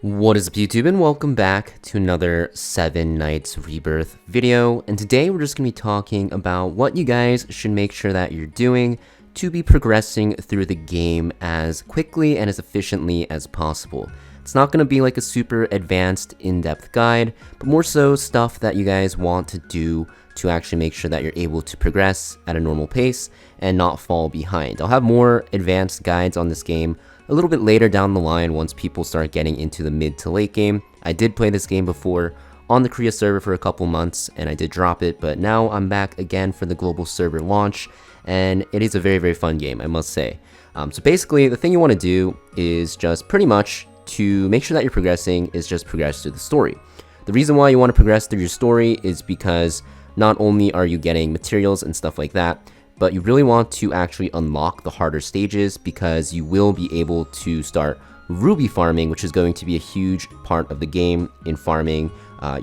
What is up YouTube, and welcome back to another 7 Nights Rebirth video. And today we're just going to be talking about what you guys should make sure that you're doing to be progressing through the game as quickly and as efficiently as possible. It's not going to be like a super advanced in-depth guide, but more so stuff that you guys want to do to actually make sure that you're able to progress at a normal pace and not fall behind. I'll have more advanced guides on this game a little bit later down the line once people start getting into the mid to late game. I did play this game before on the Korea server for a couple months and I did drop it, but now I'm back again for the global server launch, and it is a very fun game, I must say. So basically the thing you want to do is just pretty much to make sure that you're progressing is just progress through the story. The reason why you want to progress through your story is because not only are you getting materials and stuff like that, but you really want to actually unlock the harder stages because you will be able to start ruby farming, which is going to be a huge part of the game in farming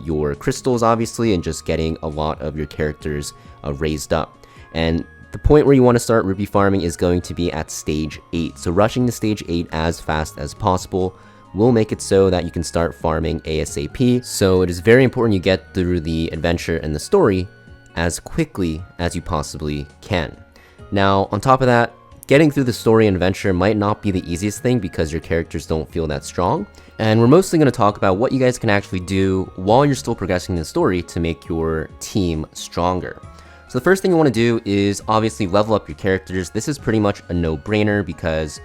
your crystals, obviously, and just getting a lot of your characters raised up. And the point where you want to start ruby farming is going to be at stage 8. So rushing to stage 8 as fast as possible will make it so that you can start farming ASAP. So it is very important you get through the adventure and the story as quickly as you possibly can. Now, on top of that, getting through the story and adventure might not be the easiest thing because your characters don't feel that strong. And we're mostly going to talk about what you guys can actually do while you're still progressing the story to make your team stronger. So the first thing you want to do is obviously level up your characters. This is pretty much a no-brainer because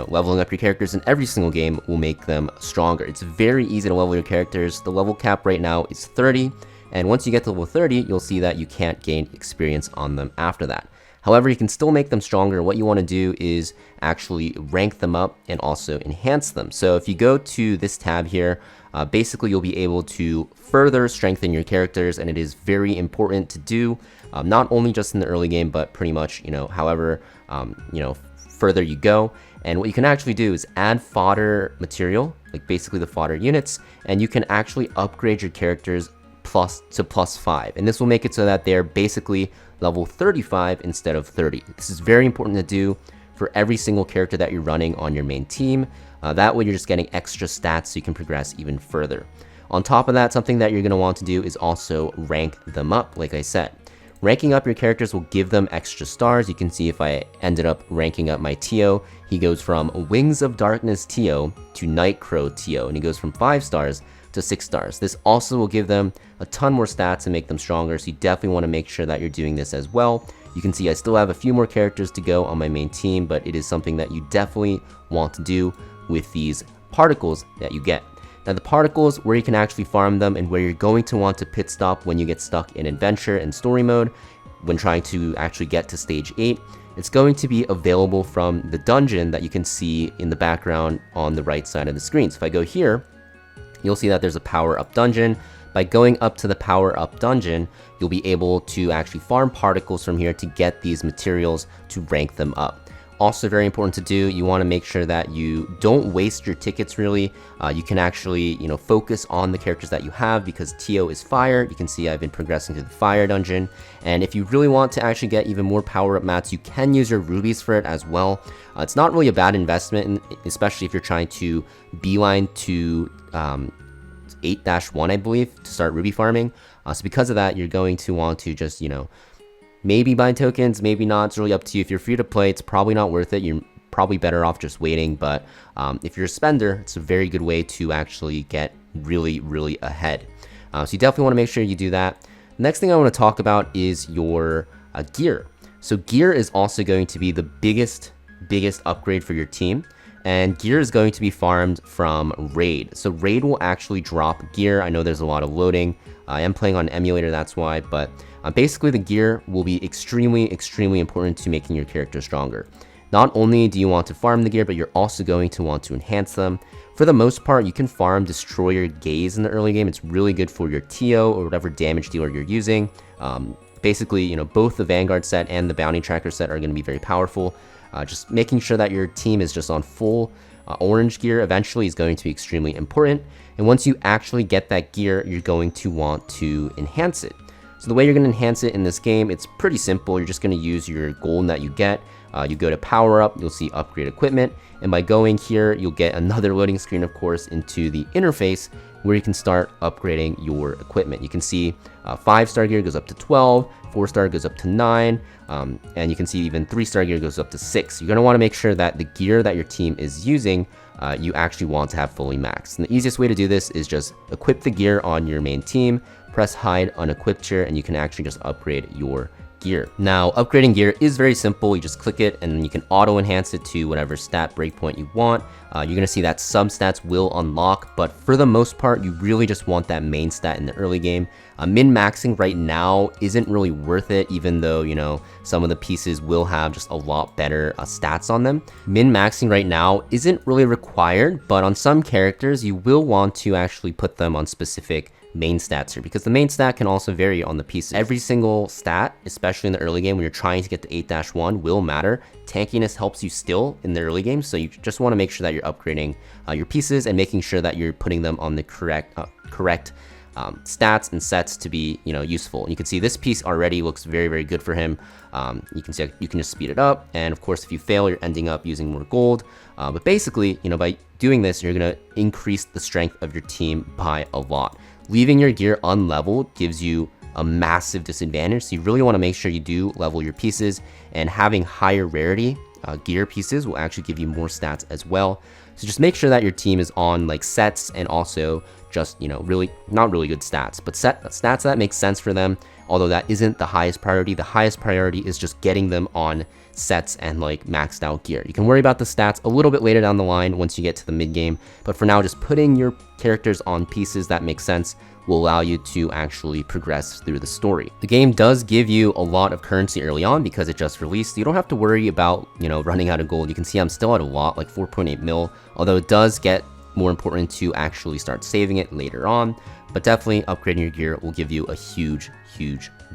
leveling up your characters in every single game will make them stronger. It's very easy to level your characters. The level cap right now is 30. And once you get to level 30, you'll see that you can't gain experience on them after that. However, you can still make them stronger. What you want to do is actually rank them up and also enhance them. So if you go to this tab here, basically you'll be able to further strengthen your characters, and it is very important to do, not only just in the early game, but pretty much, however, further you go. And what you can actually do is add fodder material, like basically the fodder units, and you can actually upgrade your characters +5, and this will make it so that they're basically level 35 instead of 30. This is very important to do for every single character that you're running on your main team. That way you're just getting extra stats so you can progress even further. On top of that, something that you're going to want to do is also rank them up, like I said. Ranking up your characters will give them extra stars. You can see if I ended up ranking up my Tio, he goes from Wings of Darkness Tio to Nightcrow Tio, and he goes from 5 stars to 6 stars. This also will give them a ton more stats and make them stronger, so you definitely want to make sure that you're doing this as well. You can see I still have a few more characters to go on my main team, but it is something that you definitely want to do with these particles that you get. Now the particles, where you can actually farm them and where you're going to want to pit stop when you get stuck in adventure and story mode when trying to actually get to stage 8, it's going to be available from the dungeon that you can see in the background on the right side of the screen. So if I go here, you'll see that there's a power-up dungeon. By going up to the power-up dungeon, you'll be able to actually farm particles from here to get these materials to rank them up. Also very important to do, you want to make sure that you don't waste your tickets really. You can actually, focus on the characters that you have because Tio is fire. You can see I've been progressing to the fire dungeon. And if you really want to actually get even more power-up mats, you can use your rubies for it as well. It's not really a bad investment, especially if you're trying to beeline to 8-1, I believe, to start ruby farming. So because of that, you're going to want to just, maybe buy tokens, maybe not. It's really up to you. If you're free to play, it's probably not worth it. You're probably better off just waiting. But if you're a spender, it's a very good way to actually get really ahead. So you definitely want to make sure you do that. The next thing I want to talk about is your gear. So gear is also going to be the biggest upgrade for your team. And gear is going to be farmed from Raid. So Raid will actually drop gear. I know there's a lot of loading. I am playing on emulator, that's why. But basically the gear will be extremely important to making your character stronger. Not only do you want to farm the gear, but you're also going to want to enhance them. For the most part, you can farm Destroyer Gaze in the early game. It's really good for your Tio or whatever damage dealer you're using. Basically, both the Vanguard set and the Bounty Tracker set are going to be very powerful. Just making sure that your team is just on full orange gear eventually is going to be extremely important. And once you actually get that gear, you're going to want to enhance it. So the way you're going to enhance it in this game, it's pretty simple. You're just going to use your gold that you get. You go to power up, you'll see upgrade equipment, and by going here, you'll get another loading screen, of course, into the interface where you can start upgrading your equipment. You can see 5-star gear goes up to 12, 4-star goes up to 9, and you can see even 3-star gear goes up to 6. You're going to want to make sure that the gear that your team is using, you actually want to have fully maxed. And the easiest way to do this is just equip the gear on your main team, press hide unequipped gear, and you can actually just upgrade your gear. Now, upgrading gear is very simple. You just click it and then you can auto enhance it to whatever stat breakpoint you want. You're going to see that some stats will unlock, but for the most part, you really just want that main stat in the early game. Min-maxing right now isn't really worth it, even though, you know, some of the pieces will have just a lot better stats on them. Min-maxing right now isn't really required, but on some characters, you will want to actually put them on specific main stats here, because the main stat can also vary on the pieces. Every single stat, especially in the early game when you're trying to get to 8-1, will matter. Tankiness helps you still in the early game, so you just want to make sure that you're upgrading your pieces and making sure that you're putting them on the correct stats and sets to be, you know, useful. And you can see this piece already looks very, very good for him. You can see you can just speed it up, and of course, if you fail, you're ending up using more gold. But basically, you know, by doing this, you're gonna increase the strength of your team by a lot. Leaving your gear unleveled gives you a massive disadvantage, so you really want to make sure you do level your pieces, and having higher rarity gear pieces will actually give you more stats as well. So just make sure that your team is on like sets, and also just, you know, really not really good stats, but stats that make sense for them, although that isn't the highest priority. The highest priority is just getting them on sets and like maxed out gear. You can worry about the stats a little bit later down the line once you get to the mid game, but for now, just putting your characters on pieces that make sense will allow you to actually progress through the story. The game does give you a lot of currency early on because it just released. You don't have to worry about, you know, running out of gold. You can see I'm still at a lot, like 4.8 mil, although it does get more important to actually start saving it later on, but definitely upgrading your gear will give you a huge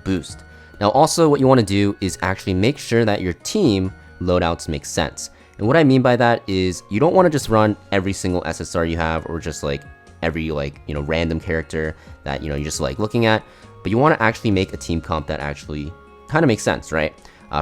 boost. Now, also what you want to do is actually make sure that your team loadouts make sense. And what I mean by that is you don't want to just run every single SSR you have, or just like every, like, you know, random character that, you know, you're just like looking at, but you want to actually make a team comp that actually kind of makes sense, right?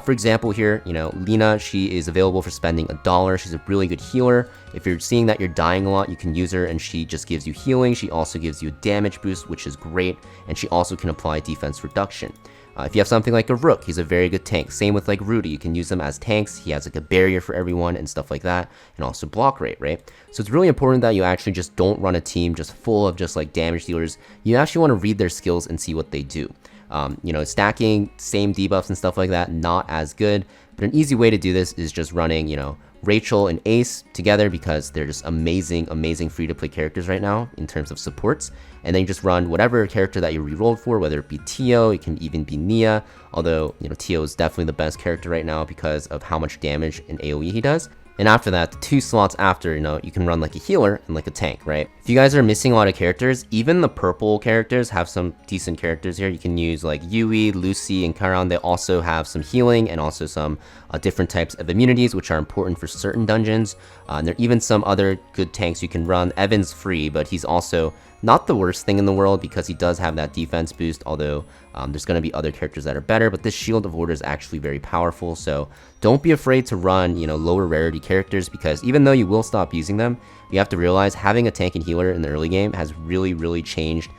For example here, you know, Lena, she is available for spending $1. She's a really good healer. If you're seeing that you're dying a lot, you can use her, and she just gives you healing. She also gives you a damage boost, which is great, and she also can apply defense reduction. If you have something like a Rook, he's a very good tank. Same with like Rudy, you can use them as tanks. He has like a barrier for everyone and stuff like that, and also block rate, right? So it's really important that you actually just don't run a team just full of just like damage dealers. You actually want to read their skills and see what they do. You know, stacking same debuffs and stuff like that, not as good, but an easy way to do this is just running, you know, Rachel and Ace together, because they're just amazing free-to-play characters right now in terms of supports. And then you just run whatever character that you re-rolled for, whether it be Tio, it can even be Nia, although, you know, Tio is definitely the best character right now because of how much damage in AoE he does. And after that, the 2 slots after, you know, you can run like a healer and like a tank, right? If you guys are missing a lot of characters, even the purple characters have some decent characters here. You can use like Yui, Lucy, and Karan. They also have some healing and also some different types of immunities, which are important for certain dungeons. And there are even some other good tanks you can run. Evan's free, but he's also not the worst thing in the world because he does have that defense boost, although there's going to be other characters that are better, but this Shield of Order is actually very powerful, so don't be afraid to run, you know, lower rarity characters, because even though you will stop using them, you have to realize having a tank and healer in the early game has really changed,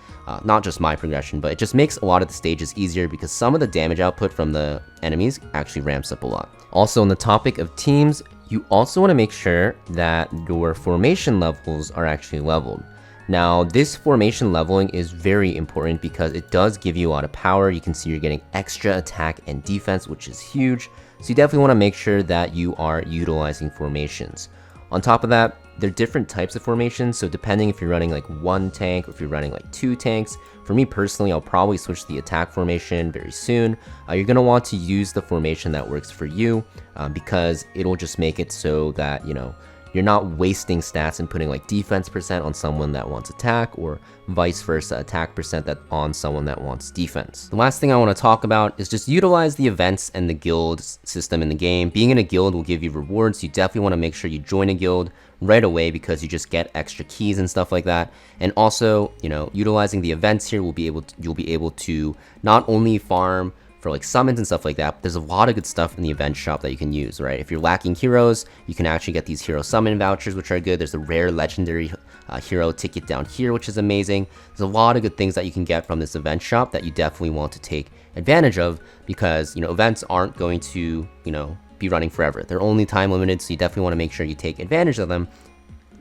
not just my progression, but it just makes a lot of the stages easier because some of the damage output from the enemies actually ramps up a lot. Also, on the topic of teams, you also want to make sure that your formation levels are actually leveled. Now, this formation leveling is very important because it does give you a lot of power. You can see you're getting extra attack and defense, which is huge. So you definitely want to make sure that you are utilizing formations. On top of that, there are different types of formations. So depending if you're running like 1 tank or if you're running like 2 tanks, for me personally, I'll probably switch to the attack formation very soon. You're going to want to use the formation that works for you because it'll just make it so that, you know, you're not wasting stats and putting like defense percent on someone that wants attack, or vice versa, attack percent that on someone that wants defense. The last thing I want to talk about is just utilize the events and the guild system in the game. Being in a guild will give you rewards. You definitely want to make sure you join a guild right away because you just get extra keys and stuff like that. And also, you know, utilizing the events here will be able to, you'll be able to not only farm for like summons and stuff like that. But there's a lot of good stuff in the event shop that you can use, right? If you're lacking heroes, you can actually get these hero summon vouchers, which are good. There's a rare legendary hero ticket down here, which is amazing. There's a lot of good things that you can get from this event shop that you definitely want to take advantage of, because, you know, events aren't going to, you know, be running forever. They're only time limited, so you definitely want to make sure you take advantage of them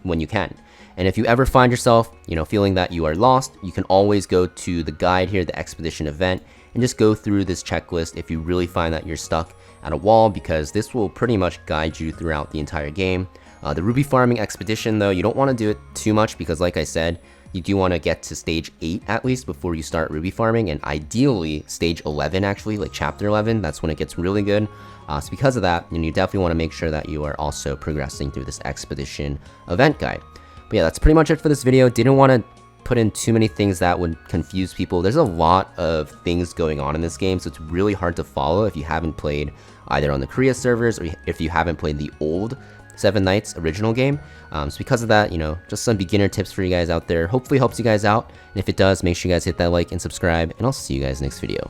when you can. And if you ever find yourself, you know, feeling that you are lost, you can always go to the guide here, the expedition event, and just go through this checklist if you really find that you're stuck at a wall, because this will pretty much guide you throughout the entire game. The ruby farming expedition, though, you don't want to do it too much, because like I said, you do want to get to stage 8 at least before you start ruby farming, and ideally stage 11 actually, like chapter 11, that's when it gets really good. So because of that, you definitely want to make sure that you are also progressing through this expedition event guide. But yeah, that's pretty much it for this video. Didn't want to put in too many things that would confuse people. There's a lot of things going on in this game, so it's really hard to follow if you haven't played either on the Korea servers or if you haven't played the old Seven Nights original game. So because of that, you know, just some beginner tips for you guys out there. Hopefully helps you guys out, and if it does, make sure you guys hit that like and subscribe, and I'll see you guys next video.